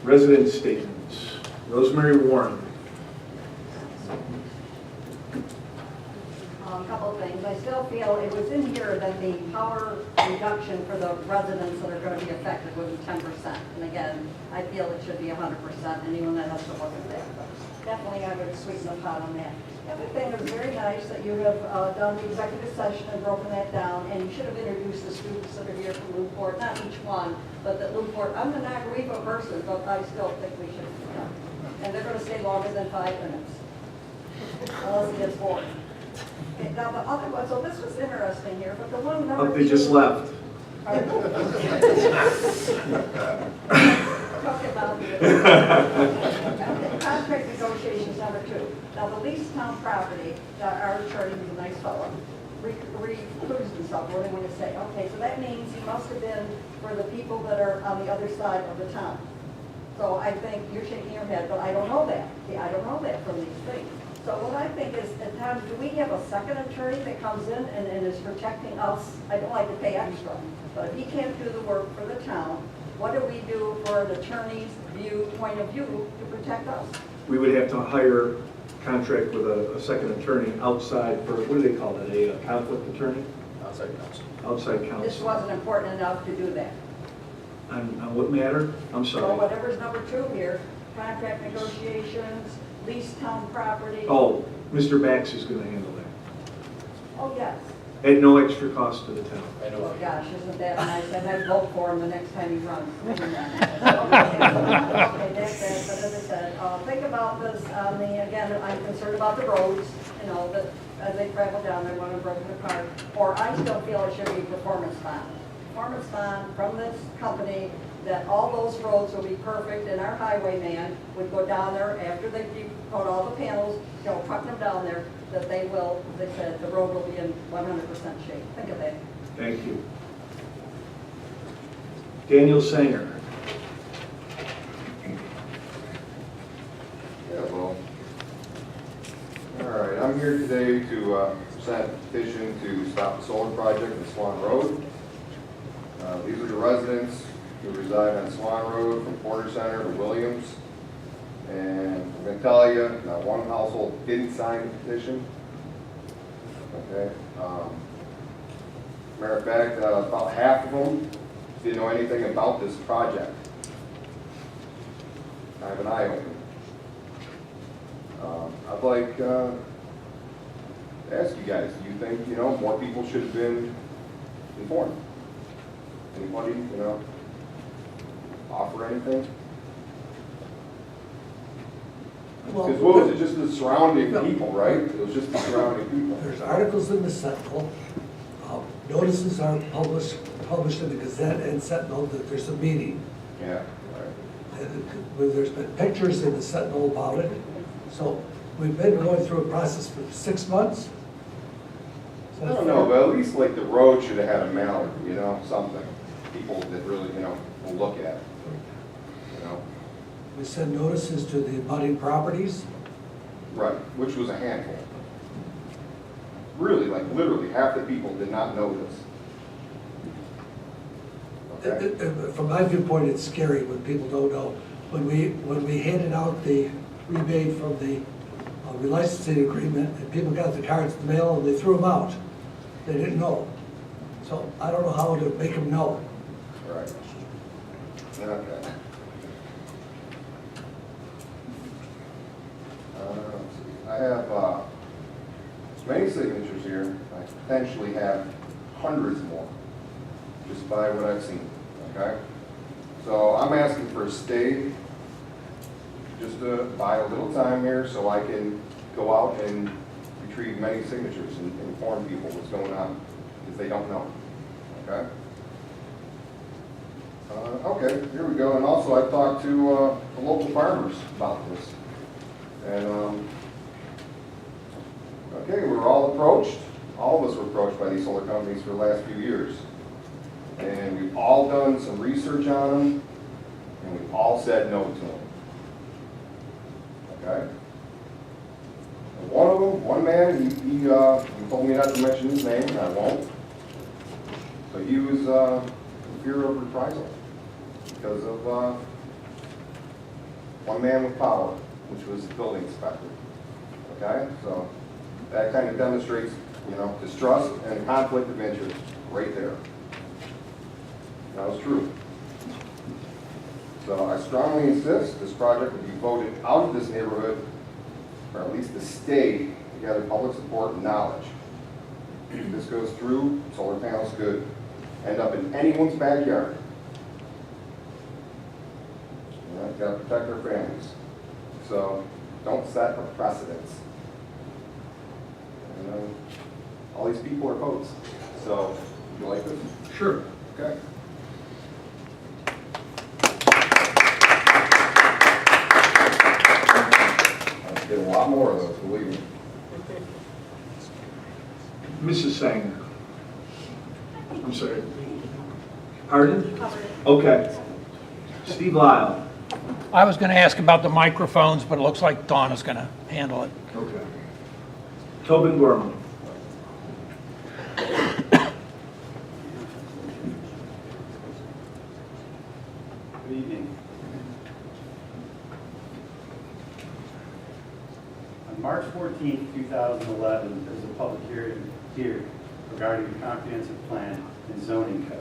Resident statements. Rosemary Warren. A couple of things. I still feel it was in here that the power reduction for the residents that are going to be affected would be 10%. And again, I feel it should be 100%. Anyone that has to look at that, but definitely I would sweeten the pot on that. The other thing, it was very nice that you have done the executive session and broken that down, and you should have introduced the students that are here from Newport, not each one, but that Newport. I'm a Nagarebo person, but I still think we should. And they're going to stay longer than 5 minutes, unless it gets bored. Okay, now the other one, so this was interesting here, but the one number Oh, they just left. Talking about the contract negotiations, number 2. Now the Lewiston property, our attorney was a nice fellow, recused himself, what do you want to say? Okay, so that means he must have been for the people that are on the other side of the town. So I think you're shaking your head, but I don't know that. See, I don't know that from these things. So what I think is, at times, do we have a second attorney that comes in and is protecting us? I don't like to pay extra, but if he can't do the work for the town, what do we do for an attorney's point of view to protect us? We would have to hire, contract with a second attorney outside for, what do they call it, a conflict attorney? Outside counsel. Outside This counsel. wasn't important enough to do that. On what matter? I'm So sorry. whatever's number 2 here, contract negotiations, lease town property. Oh, Mr. Bax is going to handle that. Oh, yes. At no extra cost to the town. I know. Oh, gosh, isn't that nice? And I'd vote for him the next time he runs. Okay, that's it. But as I said, think about this, again, I'm concerned about the roads, that as they travel down, they want to break the car. Or I still feel it should be performance bond. Performance bond from this company, that all those roads will be perfect, and our highwayman would go down there after they put all the panels, truck them down there, that they will, they said, the road will be in 100% shape. Think of that. Thank you. Daniel Sanger. Yeah, well, all right, I'm here today to present a petition to stop the solar project in Swan Road. These are the residents who reside on Swan Road from Porter Center to Williams. And I'm going to tell you, not one household didn't sign the petition. Okay. Matter of fact, about half of them didn't know anything about this project. I have an eye opener. I'd like to ask you guys, do you think, more people should have been informed? Anybody, offer anything? Because what was it, just the surrounding people, right? It was just the surrounding people. There's articles in the Sentinel, notices are published in the Gazette and Sentinel that there's a meeting. Yeah, right. There's been pictures in the Sentinel about it. So we've been going through a process for 6 months. I don't know, but at least like the road should have had a mailer, something. People that really, will look at it, We send notices to the abutting properties. Right, which was a handful. Really, like literally, half the people did not know this. Okay? From my viewpoint, it's scary when people don't know. When we handed out the rebate from the relicensing agreement, and people got the cards in the mail and they threw them out, they didn't know. So I don't know how to make them know. Right. Okay. Let's see. I have many signatures here. I potentially have hundreds more, just by what I've seen. Okay. So I'm asking for a stay, just to buy a little time here, so I can go out and retrieve many signatures and inform people what's going on, if they don't know. Okay. Okay, here we go. And also, I've talked to the local farmers about this. And okay, we were all approached. All of us were approached by these solar companies for the last few years. And we've all done some research on them, and we've all said no to them. Okay? And one of them, one man, he told me not to mention his name, and I won't. But he was in fear of reprisal because of one man with power, which was the building inspector. Okay, so that kind of demonstrates, you know, distrust and conflict of interest right there. That was true. So I strongly insist this project would be voted out of this neighborhood, or at least to stay to gather public support and knowledge. If this goes through, solar panels could end up in anyone's backyard. You know, you've got to protect our families. So don't set a precedence. You know, all these people are votes. So, you like this? Sure. Okay. I'll get a lot more of those, believe me. Mrs. Sanger. I'm sorry. Pardon? Okay. Steve Lyle. I was going to ask about the microphones, but it looks like Donna's going to handle it. Okay. Tobin Gorman. Good evening. On March 14, 2011, there was a public hearing here regarding the comprehensive plan and zoning code.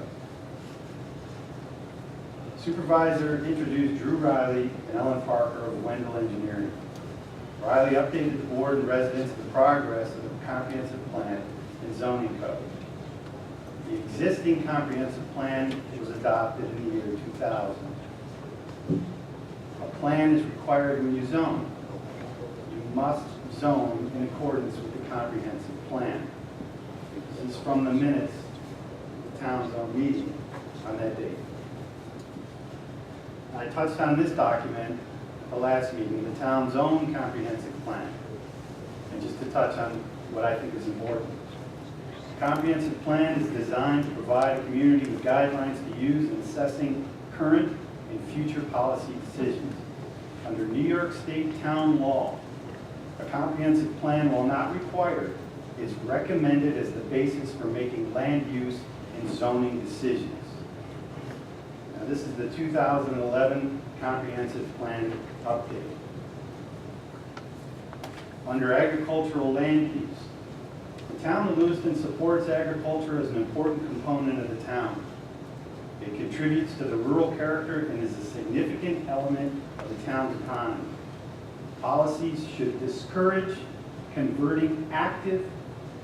Supervisor introduced Drew Riley and Ellen Parker of Wendell Engineering. Riley updated the board and residents of the progress of the comprehensive plan and zoning code. The existing comprehensive plan was adopted in the year 2000. A plan is required when you zone. You must zone in accordance with the comprehensive plan. This is from the minutes of the town zone meeting on that date. I touched on this document at the last meeting, the town's own comprehensive plan. And just to touch on what I think is important. The comprehensive plan is designed to provide a community with guidelines to use in assessing current and future policy decisions. Under New York State town law, a comprehensive plan, while not required, is recommended as the basis for making land use and zoning decisions. Now, this is the 2011 comprehensive plan update. Under agricultural land use, the town of Lewiston supports agriculture as an important component of the town. It contributes to the rural character and is a significant element of the town's economy. Policies should discourage converting active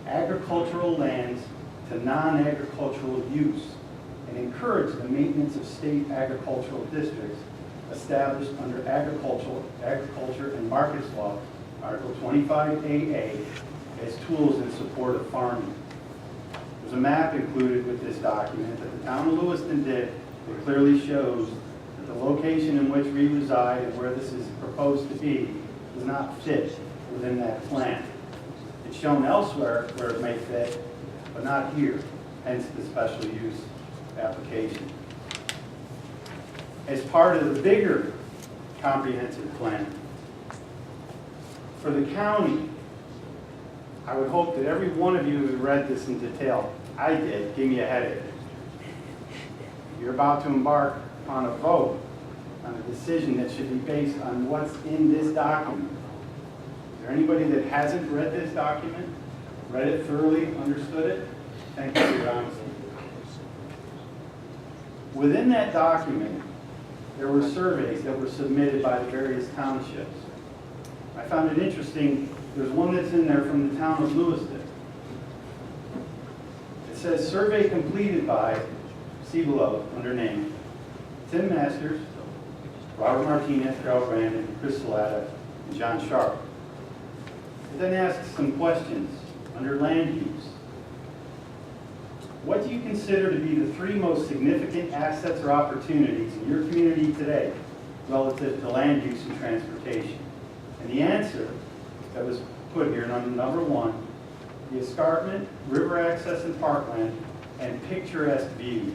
agricultural lands to non-agricultural use and encourage the maintenance of state agricultural districts established under Agriculture and Markets Law, Article 25AA, as tools in support of farming. There's a map included with this document that the town of Lewiston did that clearly shows that the location in which we reside and where this is proposed to be does not fit within that plan. It's shown elsewhere where it may fit, but not here, hence the special use application. As part of the bigger comprehensive plan, for the county, I would hope that every one of you who read this in detail, I did, gave me a headache. You're about to embark on a vote, on a decision that should be based on what's in this document. Is there anybody that hasn't read this document, read it thoroughly, understood it? Thank you for your honesty. Within that document, there were surveys that were submitted by the various townships. I found it interesting. There's one that's in there from the town of Lewiston. It says, survey completed by, see below, under name, Tim Masters, Robert Martinez, Carol Brandon, Chris Salata, and John Sharp. It then asks some questions under land use. What do you consider to be the three most significant assets or opportunities in your community today relative to land use and transportation? And the answer that was put here, number one, the escarpment, river access and parkland, and picturesque views.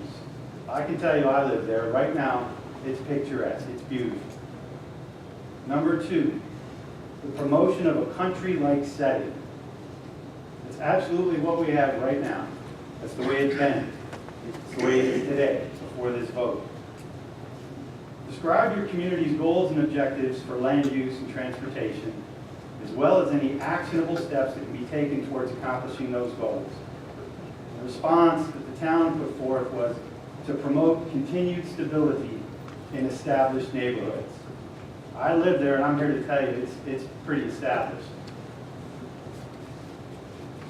I can tell you I live there. Right now, it's picturesque. It's beautiful. Number two, the promotion of a country-like setting. It's absolutely what we have right now. That's the way it's been. It's the way it is today, before this vote. Describe your community's goals and objectives for land use and transportation, as well as any actionable steps that can be taken towards accomplishing those goals. The response that the town put forth was to promote continued stability in established neighborhoods. I live there, and I'm here to tell you, it's pretty established.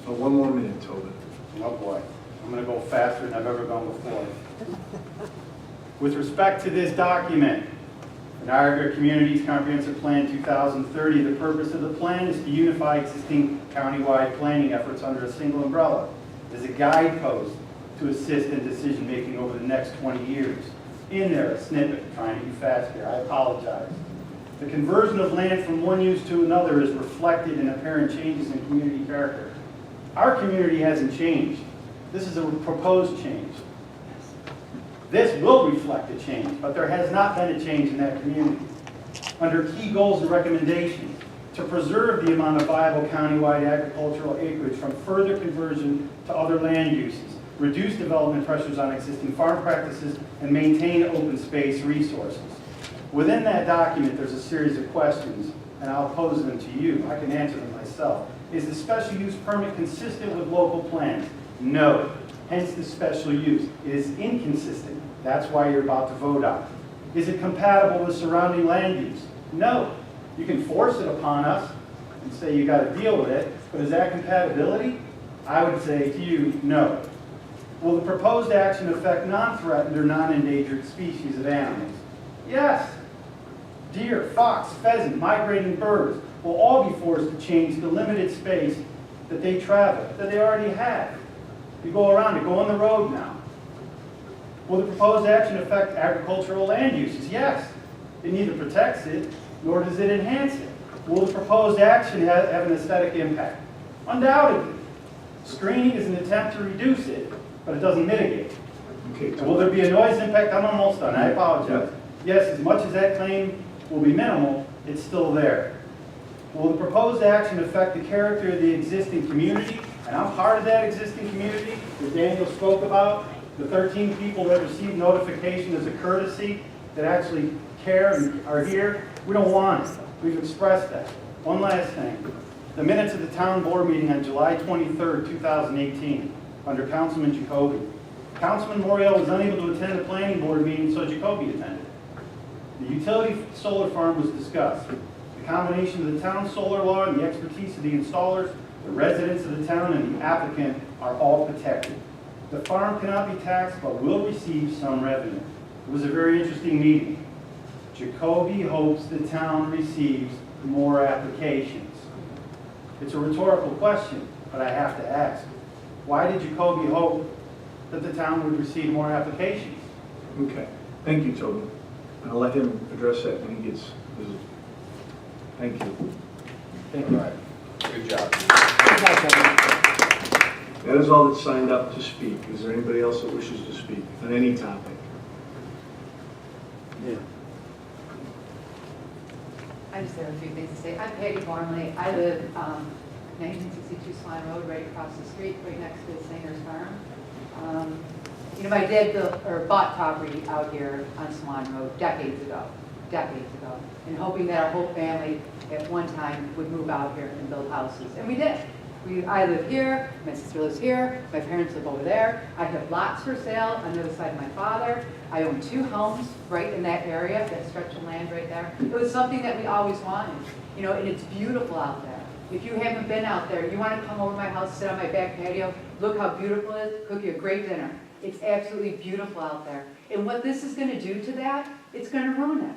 So one more minute, Tobin. Oh boy, I'm going to go faster than I've ever gone before. With respect to this document, the Niagara Communities Comprehensive Plan 2030, the purpose of the plan is to unify existing countywide planning efforts under a single umbrella as a guidepost to assist in decision-making over the next 20 years. In there, a snippet, trying to be fast here, I apologize. The conversion of land from one use to another is reflected in apparent changes in community character. Our community hasn't changed. This is a proposed change. This will reflect a change, but there has not been a change in that community. Under key goals and recommendations, to preserve the amount of viable countywide agricultural acreage from further conversion to other land uses, reduce development pressures on existing farm practices, and maintain open space resources. Within that document, there's a series of questions, and I'll pose them to you. I can answer them myself. Is the special use permit consistent with local plans? No. Hence the special use. It is inconsistent. That's why you're about to vote on it. Is it compatible with surrounding land use? No. You can force it upon us and say you got to deal with it, but is that compatibility? I would say to you, no. Will the proposed action affect non-threatened or non-endangered species of animals? Yes. Deer, fox, pheasant, migrating birds will all be forced to change the limited space that they travel, that they already have. You go around it, go on the road now. Will the proposed action affect agricultural land uses? Yes. It neither protects it, nor does it enhance it. Will the proposed action have an aesthetic impact? Undoubtedly. Screening is an attempt to reduce it, but it doesn't mitigate it. Okay, And will there be a noise impact? I'm almost done, I apologize. Yes, as much as that claim will be minimal, it's still there. Will the proposed action affect the character of the existing community? And I'm part of that existing community that Daniel spoke about. The 13 people that received notification as a courtesy that actually care and are here. We don't want it. We've expressed that. One last thing. The minutes of the town board meeting on July 23rd, 2018, under Councilman Jacoby. Councilman Morial was unable to attend the planning board meeting, so Jacoby attended. The utility solar farm was discussed. The combination of the town's solar law and the expertise of the installers, the residents of the town, and the applicant are all protected. The farm cannot be taxed, but will receive some revenue. It was a very interesting meeting. Jacoby hopes the town receives more applications. It's a rhetorical question, but I have to ask. Why did Jacoby hope that the town would receive more applications? Okay, thank you, Tobin. And I'll let him address that when he gets his. Thank you. Thank All you. right, good job. That is all that's signed up to speak. Is there anybody else that wishes to speak on any topic? Yeah. I just have a few things to say. I'm Patty Gormley. I live 1962 Swan Road, right across the street, right next to Sanger's Farm. My dad bought property out here on Swan Road decades ago, and hoping that our whole family at one time would move out here and build houses. And we did. I live here, my sister lives here, my parents live over there. I have lots for sale on the other side of my father. I own 2 homes right in that area, that stretch of land right there. It was something that we always wanted, and it's beautiful out there. If you haven't been out there, you want to come over to my house, sit on my back patio, look how beautiful it is, cook you a great dinner. It's absolutely beautiful out there. And what this is going to do to that, it's going to ruin it.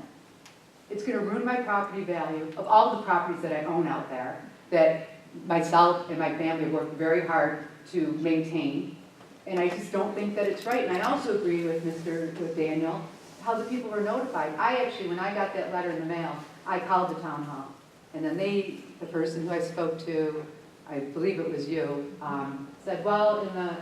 It's going to ruin my property value of all the properties that I own out there that myself and my family worked very hard to maintain. And I just don't think that it's right. And I also agree with Daniel, how the people were notified. I actually, when I got that letter in the mail, I called the town hall. And then the person who I spoke to, I believe it was you, said, well, in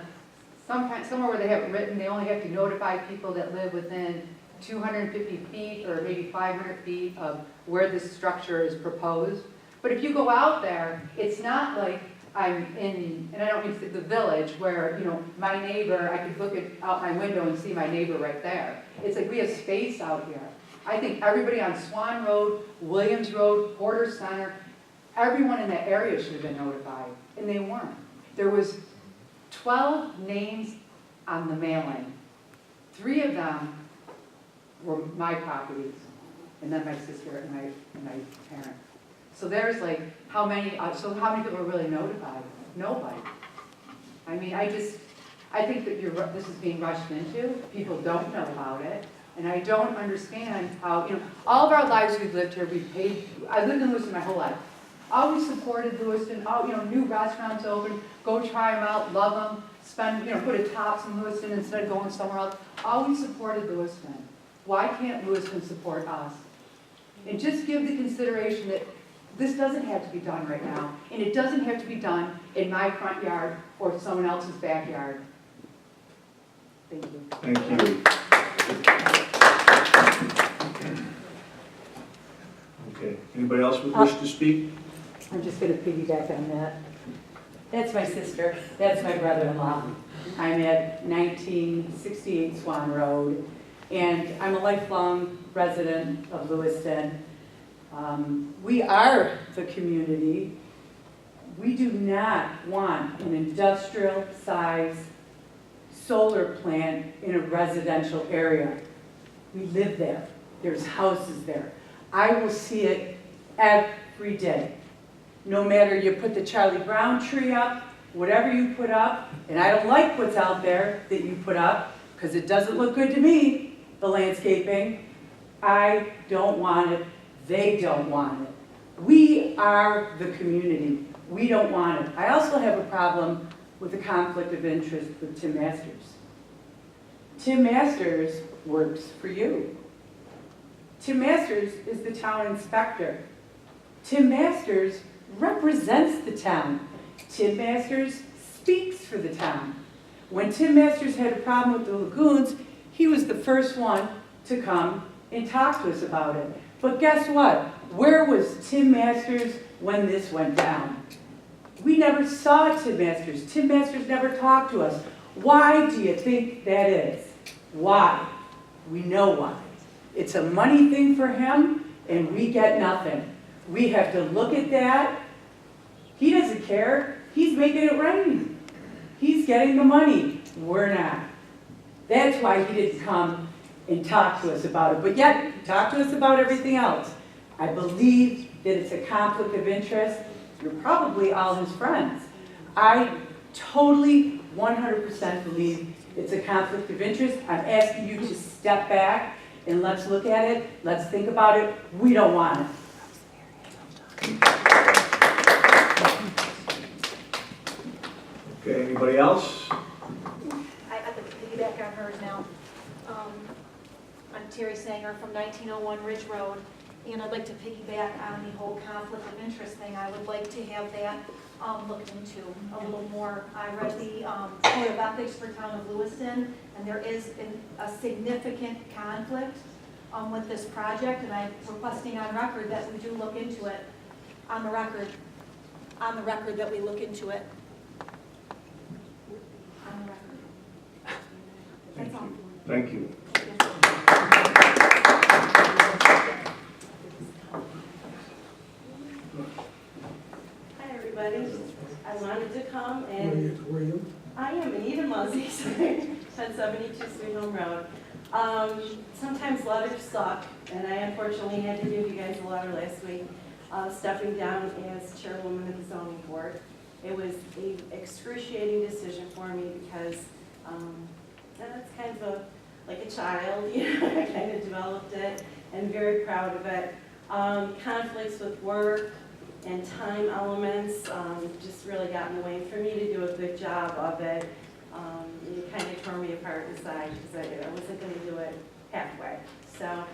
somewhere where they have it written, they only have to notify people that live within 250 feet or maybe 500 feet of where this structure is proposed. But if you go out there, it's not like I'm in, and I don't mean to say the village, where, my neighbor, I could look out my window and see my neighbor right there. It's like we have space out here. I think everybody on Swan Road, Williams Road, Porter Center, everyone in that area should have been notified, and they weren't. There was 12 names on the mailing. 3 of them were my properties, and then my sister and my parent. So there's like, how many people were really notified? Nobody. I mean, I think that this is being rushed into. People don't know about it. And I don't understand how, all of our lives we've lived here, we've paid, I lived in Lewiston my whole life. Always supported Lewiston, new restaurants open, go try them out, love them, spend, put a Tops in Lewiston instead of going somewhere else. Always supported Lewiston. Why can't Lewiston support us? And just give the consideration that this doesn't have to be done right now, and it doesn't have to be done in my front yard or someone else's backyard. Thank you. Thank you. Okay, anybody else would wish to speak? I'm just going to piggyback on that. That's my sister. That's my brother-in-law. I'm at 1968 Swan Road, and I'm a lifelong resident of Lewiston. We are the community. We do not want an industrial-sized solar plant in a residential area. We live there. There's houses there. I will see it every day. No matter you put the Charlie Brown tree up, whatever you put up, and I don't like what's out there that you put up, because it doesn't look good to me, the landscaping. I don't want it. They don't want it. We are the community. We don't want it. I also have a problem with the conflict of interest with Tim Masters. Tim Masters works for you. Tim Masters is the town inspector. Tim Masters represents the town. Tim Masters speaks for the town. When Tim Masters had a problem with the lagoons, he was the first one to come and talk to us about it. But guess what? Where was Tim Masters when this went down? We never saw Tim Masters. Tim Masters never talked to us. Why do you think that is? Why? We know why. It's a money thing for him, and we get nothing. We have to look at that. He doesn't care. He's making it rain. He's getting the money. We're not. That's why he didn't come and talk to us about it. But yet, he talked to us about everything else. I believe that it's a conflict of interest. You're probably all his friends. I totally, 100% believe it's a conflict of interest. I'm asking you to step back and let's look at it. Let's think about it. We don't want it. Okay, anybody else? I'd like to piggyback on hers now. I'm Terry Sanger from 1901 Ridge Road, and I'd like to piggyback on the whole conflict of interest thing. I would like to have that looked into a little more. I read the Code of Ethics for Town of Lewiston, and there is a significant conflict with this project, and I'm requesting on record that we do look into it, on the record that we look into it. On the record. That's all. Thank you. Hi, everybody. I wanted to come and... Who are you? I am Anita Muzzy, 1072 Sweet Home Road. Sometimes letters suck, and I unfortunately had to give you guys a letter last week, stepping down as chairwoman of the zoning board. It was an excruciating decision for me because that's kind of like a child, I kind of developed it and very proud of it. Conflicts with work and time elements just really got in the way for me to do a good job of it. It kind of tore me apart inside because I wasn't going to do it halfway. So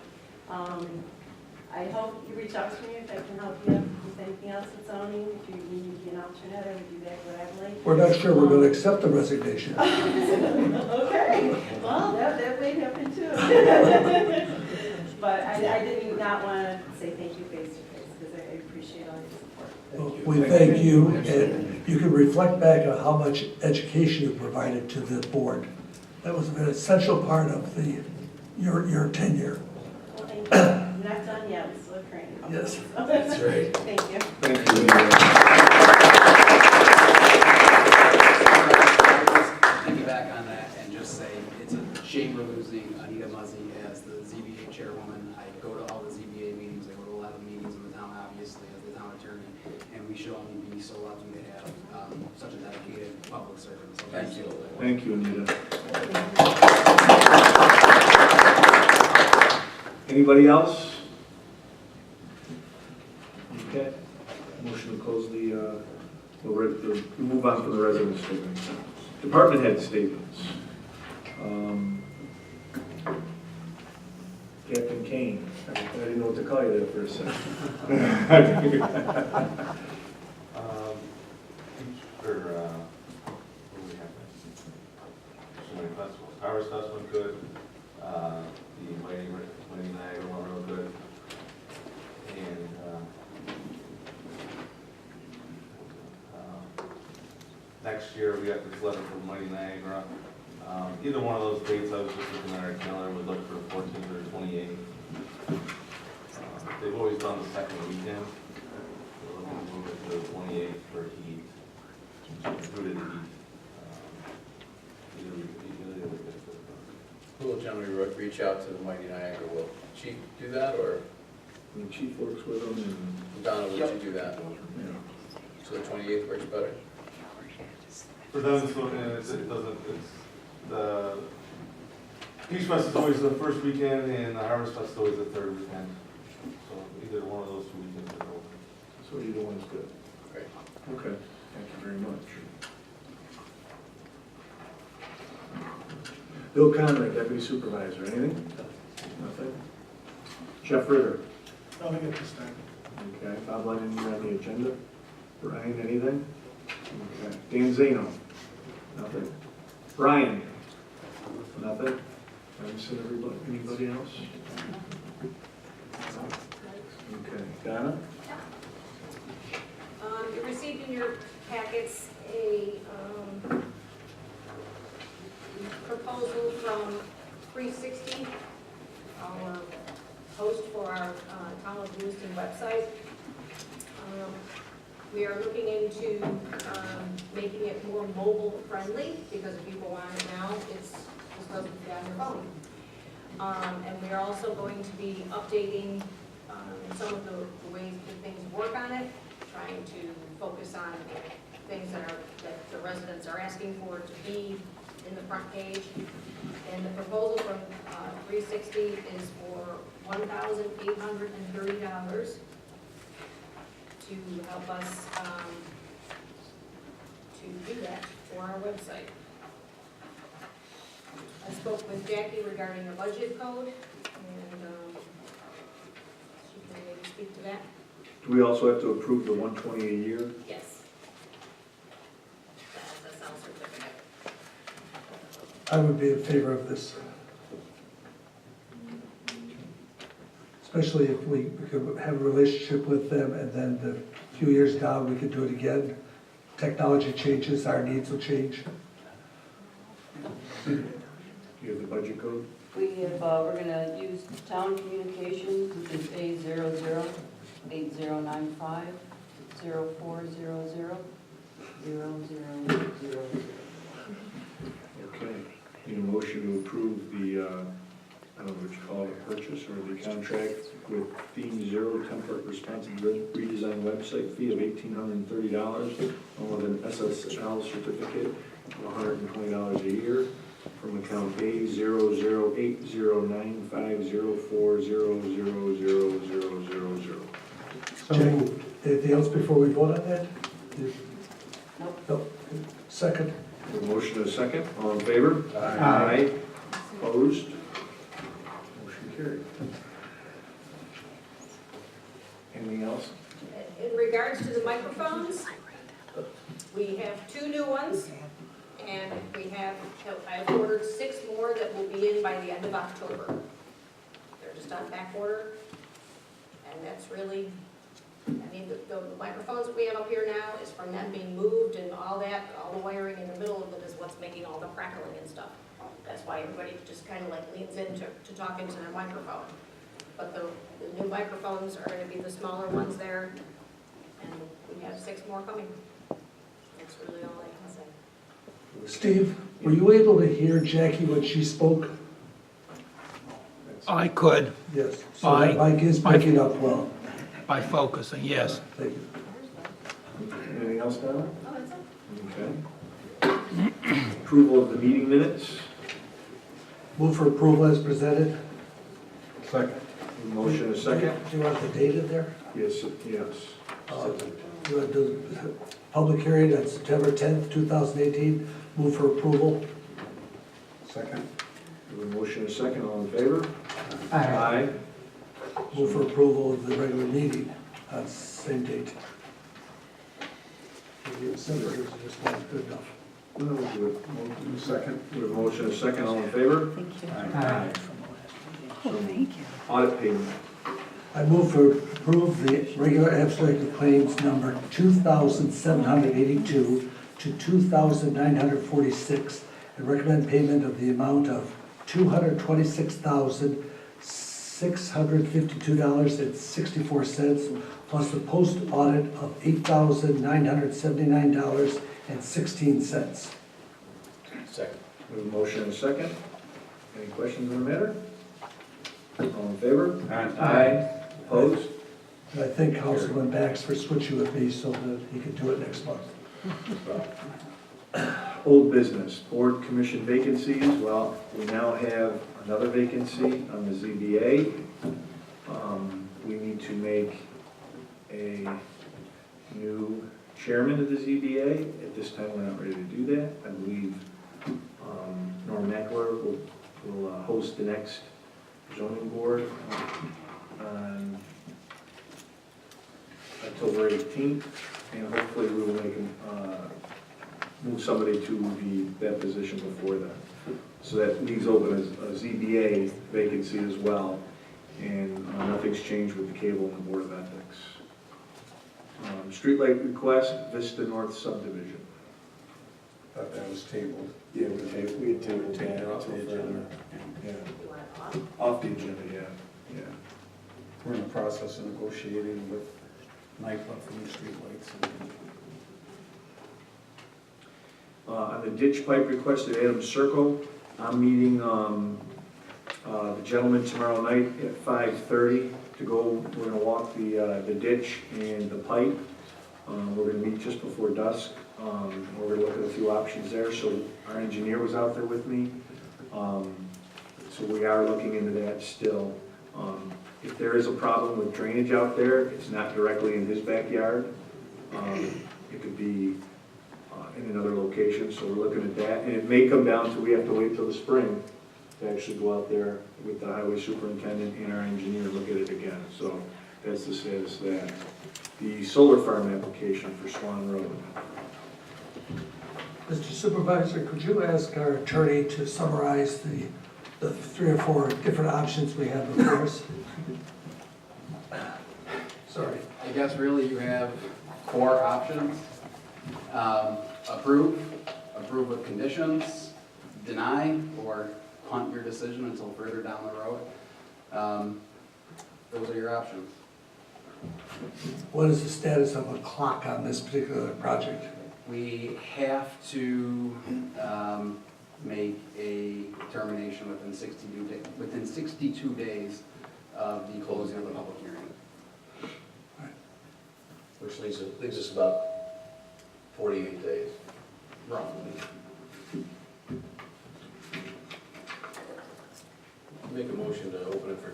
I hope you reach out to me if I can help you with anything else with zoning. If you need me to be an alternate, I would do that gladly. We're not sure we're going to accept the resignation. Okay, well, that may happen too. But I did not want to say thank you face to face because I appreciate all your support. Well, we thank you, and you can reflect back on how much education you provided to the board. That was an essential part of your tenure. Well, thank I'm not done yet, I'm still cranking. Yes, That's right. Thank you. Thank you. Piggyback on that and just say it's a shame we're losing Anita Muzzy as the ZBA chairwoman. I go to all the ZBA meetings, I go to a lot of meetings in the town, obviously, as the town attorney, and we should only be so lucky to have such a dedicated public servant. So thank you. Thank you, Anita. Anybody else? Okay. Motion to close the move on from the resident statements. Department head statements. Captain Kane, I didn't know what to call you there for a second. What do we have next? So many festivals. Harvest Fest went good. The Mighty Niagara went real good. And next year we got this letter from Mighty Niagara. Either one of those dates, I was just looking at our calendar, would look for 14th or 28th. They've always done the second weekend. We're looking to move it to the 28th for heat. Due to the heat. Who will generally reach out to the Mighty Niagara? Will Chief do that, or The chief works with them and. Donna, would you do that? Yeah. So the 28th works better? For them, it's looking at it doesn't, it's the Peach Fest is always the first weekend and the Harvest Fest is always the third weekend. So either one of those two weekends are open. So either one's good. Great. Okay, thank you very much. Bill Conrad, Deputy Supervisor, anything? Nothing? Jeff Ritter? Nothing at this time. Okay, Bob Lennon, you on the agenda? Brian, anything? Okay, Dan Zano? Nothing. Brian? Nothing? Have you seen everybody, anybody else? Okay, Donna? You received in your packets a proposal from 360, our host for our Town of Lewiston website. We are looking into making it more mobile friendly, because if you go on it now, it's just doesn't fit on your phone. And we are also going to be updating some of the ways that things work on it, trying to focus on things that the residents are asking for it to be in the front page. And the proposal from 360 is for $1,830 to help us to do that for our website. I spoke with Jackie regarding a budget code, and she can maybe speak to that. Do we also have to approve the 120 a year? Yes. That's a SSL certificate. I would be in favor of this. Especially if we could have a relationship with them, and then a few years down, we could do it again. Technology changes, our needs will change. Do you have the budget code? We have, we're gonna use town communications, which is A00809504000000. Okay. Need a motion to approve the, I don't know what you call it, purchase or the contract with Theme Zero Template Responsive Redesign website fee of $1,830, along with an SSL certificate of $120 a year from account A00809504000000. So, anything else before we vote on that? Nope. Nope. Second. A motion and a second, all in favor? Aye. Opposed? Motion carried. Anything else? In regards to the microphones, we have 2 new ones, and I've ordered 6 more that will be in by the end of October. They're just on back order, and that's really, I mean, the microphones that we have up here now is from them being moved and all that, all the wiring in the middle of it is what's making all the crackling and stuff. That's why everybody just kind of like leans in to talk into their microphone. but the new microphones are gonna be the smaller ones there, and we have 6 more coming. That's really all I can say. Steve, were you able to hear Jackie when she spoke? I could, Yes. So that mic is picking up well. by focusing, yes. Thank you. Anything else, Donna? Oh, that's it. Okay. Approval of the meeting minutes. Move for approval as presented. Second. Motion and a second? Do you want the date in there? Yes, yes. Do you want to do public hearing on September 10th, 2018? Move for approval. Second. A motion and a second, all in favor? Aye. Move for approval of the regular meeting on same date. The senators just not good enough. No, we'll do it. Motion and a second. We have a motion and a second, all in favor? Thank you. Aye. Thank you. Audit payment. I move to approve the regular abstract of claims number 2,782 to 2,946 and recommend payment of the amount of $226,652.64 plus the post audit of $8,979.16. Second. We have a motion and a second. Any questions on the matter? All in favor? Aye. Opposed? And I thank Councilman Bax for switching with me so that he could do it next month. Old business, board commission vacancies. Well, we now have another vacancy on the ZBA. We need to make a new chairman of the ZBA. At this time, we're not ready to do that. I believe Norm Meckler will host the next zoning board on October 18th, and hopefully we will make move somebody to that position before that. So that leaves open a ZBA vacancy as well, and nothing's changed with the cable and the Board of Ethics. Streetlight request, Vista North subdivision. Thought that was tabled. Yeah, we had tabled that off the agenda. Yeah. Off the agenda, yeah. We're in the process of negotiating with NIPA for new streetlights. On the ditch pipe request at Adams Circle, I'm meeting the gentleman tomorrow night at 5:30 to go. We're going to walk the ditch and the pipe. We're going to meet just before dusk. We're going to look at a few options there. So our engineer was out there with me. So we are looking into that still. If there is a problem with drainage out there, it's not directly in his backyard. It could be in another location, so we're looking at that. And it may come down to we have to wait till the spring to actually go out there with the highway superintendent and our engineer and look at it again. So that's the status of that. The solar farm application for Swan Road. Mr. Supervisor, could you ask our attorney to summarize the 3 or 4 different options we have before us? Sorry. I guess really you have 4 options. Approve with conditions, deny, or punt your decision until further down the road. Those are your options. What is the status of a clock on this particular project? We have to make a determination within 62 days of the closing of the public hearing. Which leaves us about 48 days. Roughly. Make a motion to open it for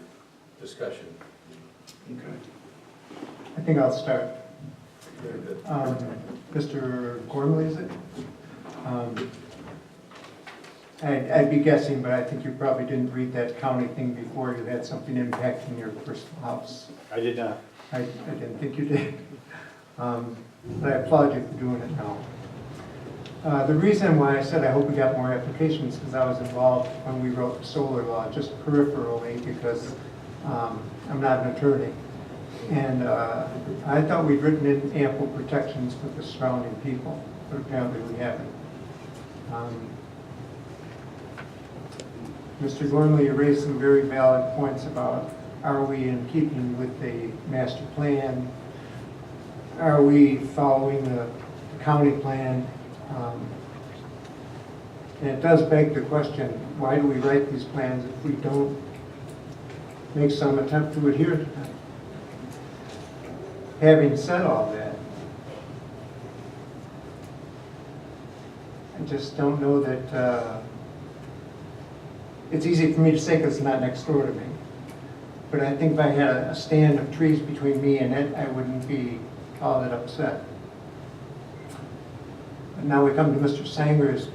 discussion. Okay. I think I'll start. Very good. Mr. Gormley, is it? I'd be guessing, but I think you probably didn't read that county thing before you had something impacting your personal house. I did not. I didn't think you did. But I applaud you for doing it now. The reason why I said I hope we got more applications is because I was involved when we wrote the solar law, just peripherally, because I'm not an attorney. And I thought we'd written in ample protections for the surrounding people, but apparently we haven't. Mr. Gormley, you raised some very valid points about are we in keeping with the master plan? Are we following the county plan? And it does beg the question, why do we write these plans if we don't make some attempt to adhere to them? Having said all that, I just don't know that, it's easy for me to say because it's not next door to me. But I think if I had a stand of trees between me and it, I wouldn't be all that upset. But now we come to Mr. Sanger's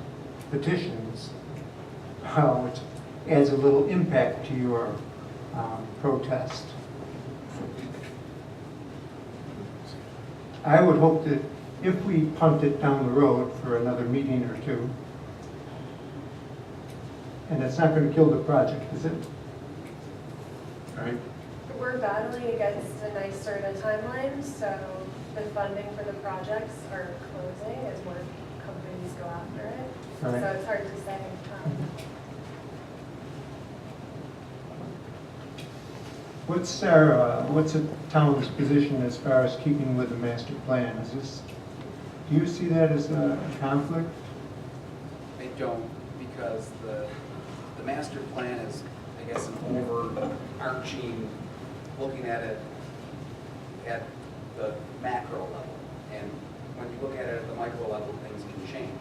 petitions, which adds a little impact to your protest. I would hope that if we punt it down the road for another meeting or two, and it's not going to kill the project, is it? Right. We're battling against a nice sort of timeline, so the funding for the projects are closing as more companies go after it. Right. So it's hard to say. What's the town's position as far as keeping with the master plan? Do you see that as a conflict? I don't, because the master plan is, I guess, an overarching, looking at it at the macro level. And when you look at it at the micro level, things can change.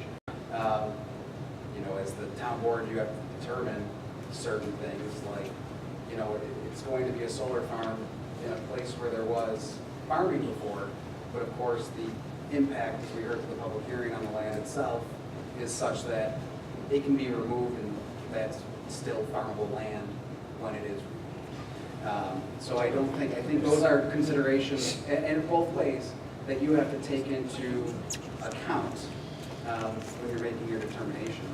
You know, as the town board, you have to determine certain things like, you know, it's going to be a solar farm in a place where there was farming before, but of course the impact, as we heard at the public hearing on the land itself, is such that it can be removed and that's still farmable land when it is removed. So I think those are considerations, and both ways, that you have to take into account when you're making your determination.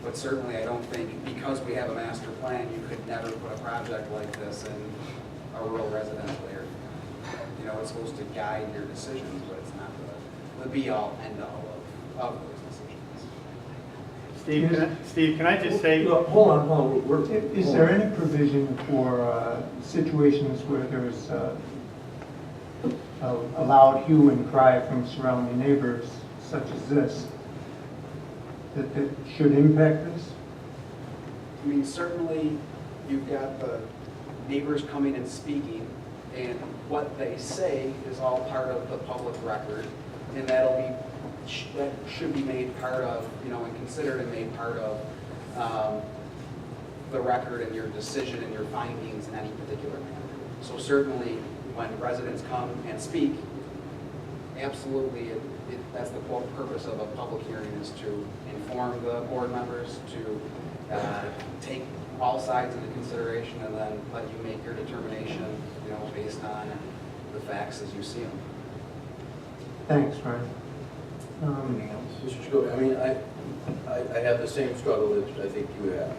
But certainly I don't think, because we have a master plan, you could never put a project like this in a rural residential area. You know, it's supposed to guide your decisions, but it's not the be-all, end-all of those decisions. Steve, can I just say? Look, hold on. Is there any provision for situations where there's a loud hue and cry from surrounding neighbors, such as this, that should impact this? I mean, certainly you've got the neighbors coming and speaking, and what they say is all part of the public record, and that should be made part of, you know, and considered and made part of the record and your decision and your findings in any particular manner. So certainly when residents come and speak, absolutely, that's the purpose of a public hearing, is to inform the board members, to take all sides into consideration, and then let you make your determination, you know, based on the facts as you see them. Thanks, Ryan. Mr. Jacoby, I mean, I have the same struggle that I think you have,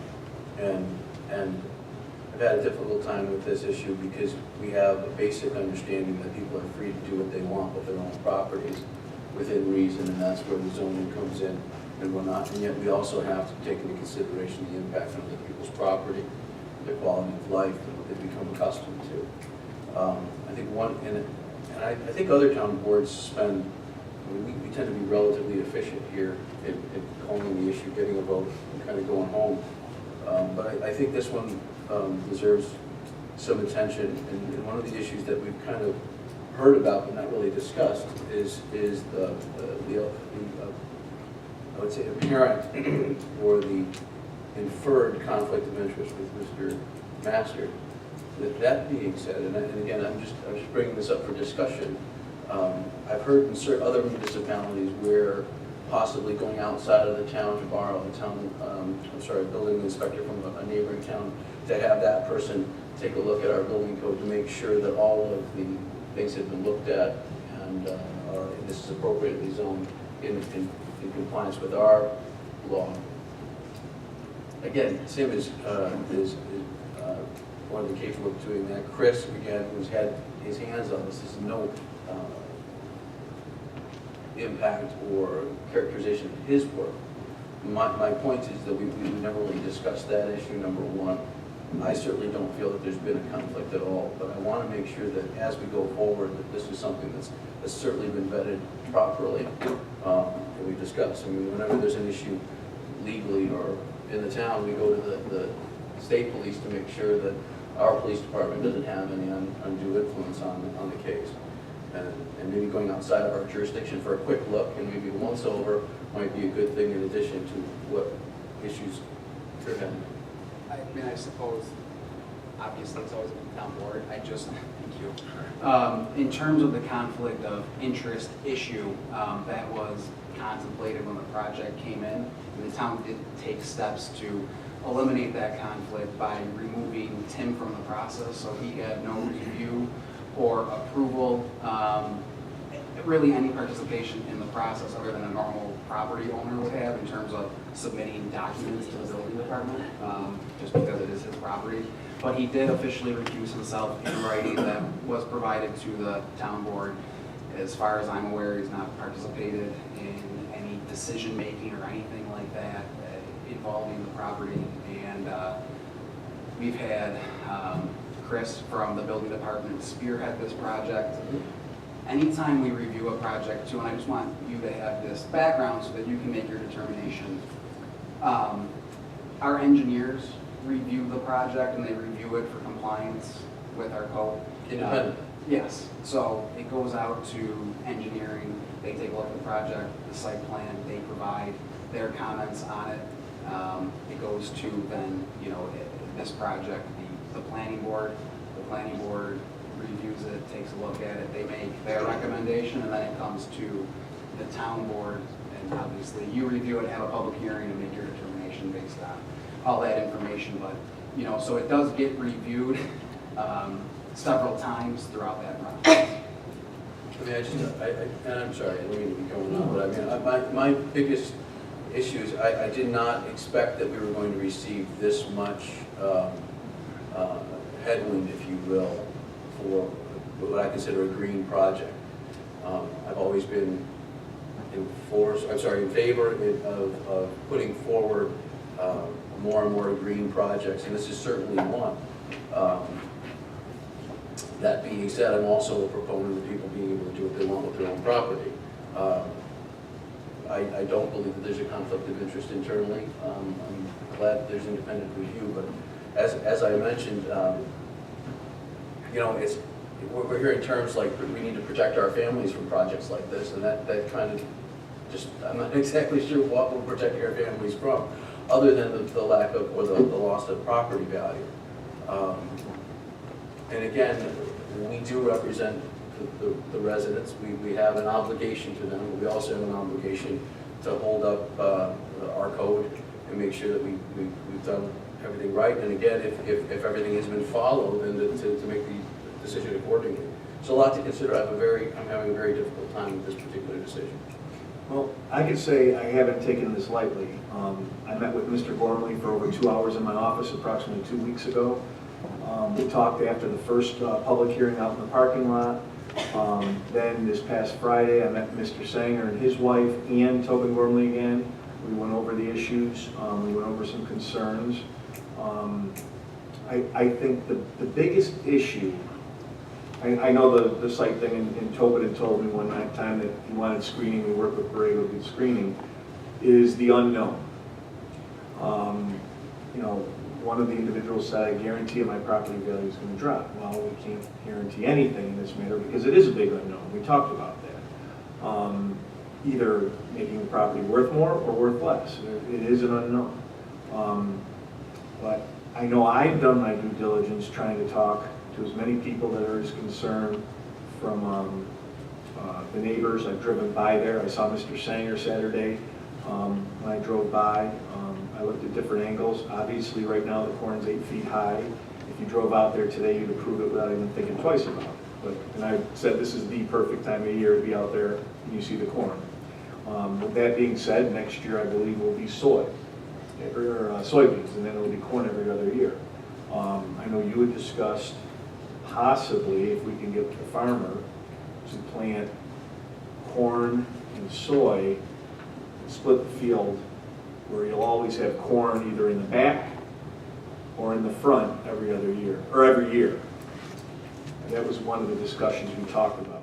and I've had a difficult time with this issue because we have a basic understanding that people are free to do what they want with their own properties within reason, and that's where the zoning comes in, and we're not. And yet we also have to take into consideration the impact on other people's property, their quality of life, and what they've become accustomed to. I think I think other town boards spend, we tend to be relatively efficient here in calling the issue, getting a vote, and kind of going home. But I think this one deserves some attention, and one of the issues that we've kind of heard about but not really discussed is the I would say apparent or the inferred conflict of interest with Mr. Master. That being said, and again, I'm just bringing this up for discussion. I've heard in certain other municipalities where possibly going outside of the town to borrow a town, building inspector from a neighboring town, to have that person take a look at our building code to make sure that all of the things have been looked at and this is appropriately zoned in compliance with our law. Again, Sim is more than capable of doing that. Chris, again, who's had his hands on this, is no impact or characterization of his work. My point is that we've never really discussed that issue, number one. I certainly don't feel that there's been a conflict at all, but I want to make sure that as we go forward, that this is something that's certainly been vetted properly, and we discuss. I mean, whenever there's an issue legally or in the town, we go to the state police to make sure that our police department doesn't have any undue influence on the case. And maybe going outside of our jurisdiction for a quick look and maybe once over might be a good thing in addition to what issues could happen. I mean, I suppose, obviously, it's always a town board. Thank you. In terms of the conflict of interest issue, that was contemplated when the project came in. And the town did take steps to eliminate that conflict by removing Tim from the process, so he had no review or approval, really any participation in the process other than a normal property owner would have in terms of submitting documents to the building department, just because it is his property. But he did officially recuse himself in writing that was provided to the town board. As far as I'm aware, he's not participated in any decision-making or anything like that involving the property. And we've had Chris from the building department spearhead this project. Anytime we review a project too, and I just want you to have this background so that you can make your determination. Our engineers review the project and they review it for compliance with our code. Independent? Yes, so it goes out to engineering, they take a look at the project, the site plan, they provide their comments on it. It goes to then, this project, the planning board. The planning board reviews it, takes a look at it, they make their recommendation, and then it comes to the town board. And obviously, you review it, have a public hearing, and make your determination based on all that information. But, so it does get reviewed several times throughout that process. I mean, and I'm sorry, I don't mean to be going on, but I mean, my biggest issue is I did not expect that we were going to receive this much headwind, if you will, for what I consider a green project. I've always been in favor of putting forward more and more green projects, and this is certainly one. That being said, I'm also a proponent of people being able to do what they want with their own property. I don't believe that there's a conflict of interest internally. I'm glad that there's independent review, but as I mentioned, we're hearing terms like we need to protect our families from projects like this, and that kind of just, I'm not exactly sure what we're protecting our families from, other than the lack of, or the loss of property value. And again, we do represent the residents. We have an obligation to them, but we also have an obligation to hold up our code and make sure that we've done everything right. And again, if everything has been followed, then to make the decision accordingly. So a lot to consider. I'm having a very difficult time with this particular decision. Well, I could say I haven't taken this lightly. I met with Mr. Gormley for over 2 hours in my office approximately 2 weeks ago. We talked after the first public hearing out in the parking lot. Then this past Friday, I met Mr. Sanger and his wife and Tobin Gormley again. We went over the issues. We went over some concerns. I think the biggest issue, I know the site thing, and Tobin had told me one time that he wanted screening, we work with Borrego with screening, is the unknown. One of the individuals said, I guarantee you my property value is going to drop. Well, we can't guarantee anything in this matter because it is a big unknown. We talked about that. Either making the property worth more or worth less. It is an unknown. But I know I've done my due diligence trying to talk to as many people that are as concerned from the neighbors. I've driven by there. I saw Mr. Sanger Saturday when I drove by. I looked at different angles. Obviously, right now the corn's 8 feet high. If you drove out there today, you'd approve it without even thinking twice about it. And I said this is the perfect time of year to be out there and you see the corn. With that being said, next year I believe will be soy, or soybeans, and then it'll be corn every other year. I know you had discussed possibly if we can get the farmer to plant corn and soy, split the field, where you'll always have corn either in the back or in the front every other year, or every year. And that was one of the discussions we talked about.